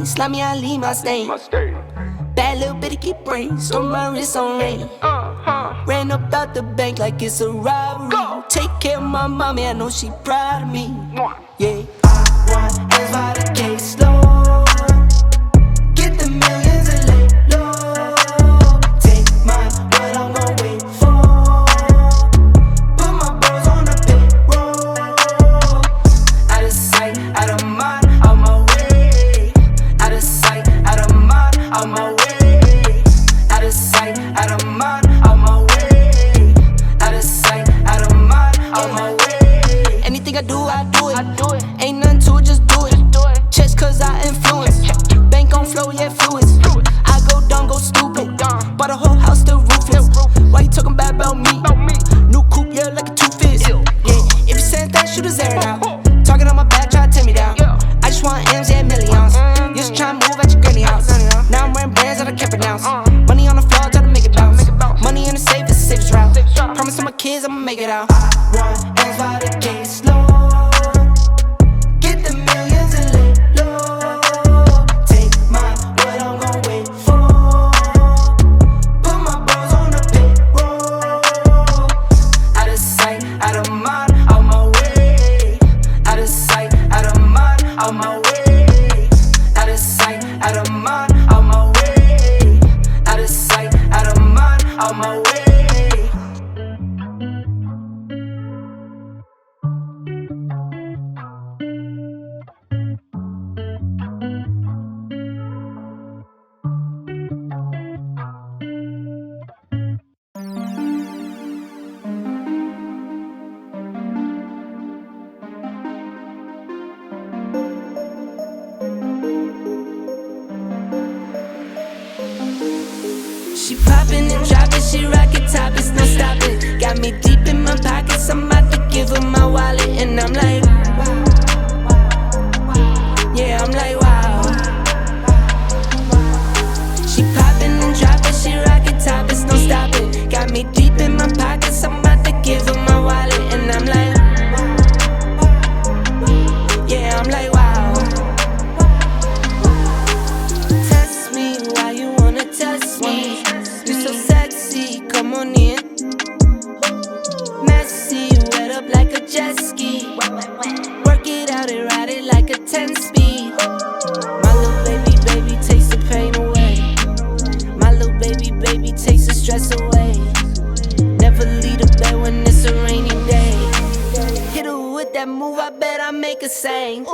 Slime me, I leave my stain. Bad little bitty keep brains, storm my wrist on rain. Ran up out the bank like it's a robbery. Take care of my mommy, I know she proud of me. Yeah, I want hands by the case, Lord. Get the millions and lay low. Take mine, what I'm gon' wait for. Put my bros on the payroll. Out of sight, out of mind, out my way. Out of sight, out of mind, out my way. Out of sight, out of mind, out my way. Out of sight, out of mind, out my way. Anything I do it. Ain't nothing to it, just do it. Checks cause I influence. Bank on flow, yeah, fluids. I go dumb, go stupid. Bought a whole house, still roofless. Why you talking bad about me? New coupe, yeah, like a two-fist. Yeah, if you saying that, shoot his air out. Talking on my back, try to tear me down. I just want M's, yeah, millions. Used to try and move at your granny house. Now I'm wearing brands that I can't pronounce. Money on the floor, try to make it bounce. Money in the safe, it's the safest route. Promise to my kids, I'ma make it out. I want M's by the case, Lord. Get the millions and lay low. Take mine, what I'm gon' wait for. Put my bros on the payroll. Out of sight, out of mind, out my way. Out of sight, out of mind, out my way. Out of sight, out of mind, out my way. Out of sight, out of mind, out my way. She poppin' and droppin', she rockin' topics, no stoppin'. Got me deep in my pockets, I'm about to give her my wallet. And I'm like, yeah, I'm like, wow. She poppin' and droppin', she rockin' topics, no stoppin'. Got me deep in my pockets, I'm about to give her my wallet. And I'm like, yeah, I'm like, wow. Test me, why you wanna test me? You so sexy, come on in. Messy, wet up like a jet ski. Work it out and ride it like a 10-speed. My little baby, takes the pain away. My little baby, takes the stress away. Never leave the bed when it's a rainy day. Hit her with that move, I bet I make her sing.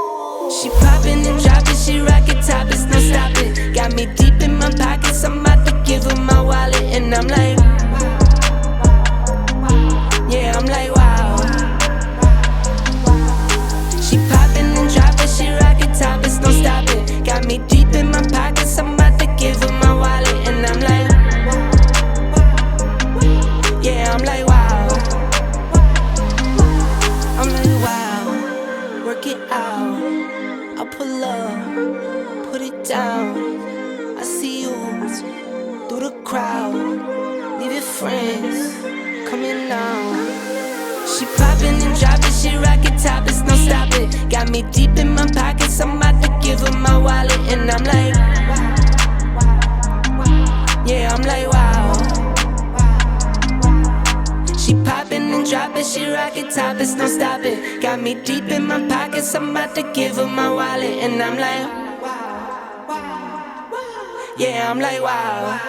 She poppin' and droppin', she rockin' topics, no stoppin'. Got me deep in my pockets, I'm about to give her my wallet. And I'm like, yeah, I'm like, wow. She poppin' and droppin', she rockin' topics, no stoppin'. Got me deep in my pockets, I'm about to give her my wallet. And I'm like, yeah, I'm like, wow. I'm like, wow. Work it out. I'll pull up, put it down. I see you through the crowd. Leave your friends coming now. She poppin' and droppin', she rockin' topics, no stoppin'. Got me deep in my pockets, I'm about to give her my wallet. And I'm like, yeah, I'm like wow. She poppin' and droppin', she rockin' topless, don't stop it. Got me deep in my pockets, I'm about to give her my wallet. And I'm like, yeah, I'm like wow.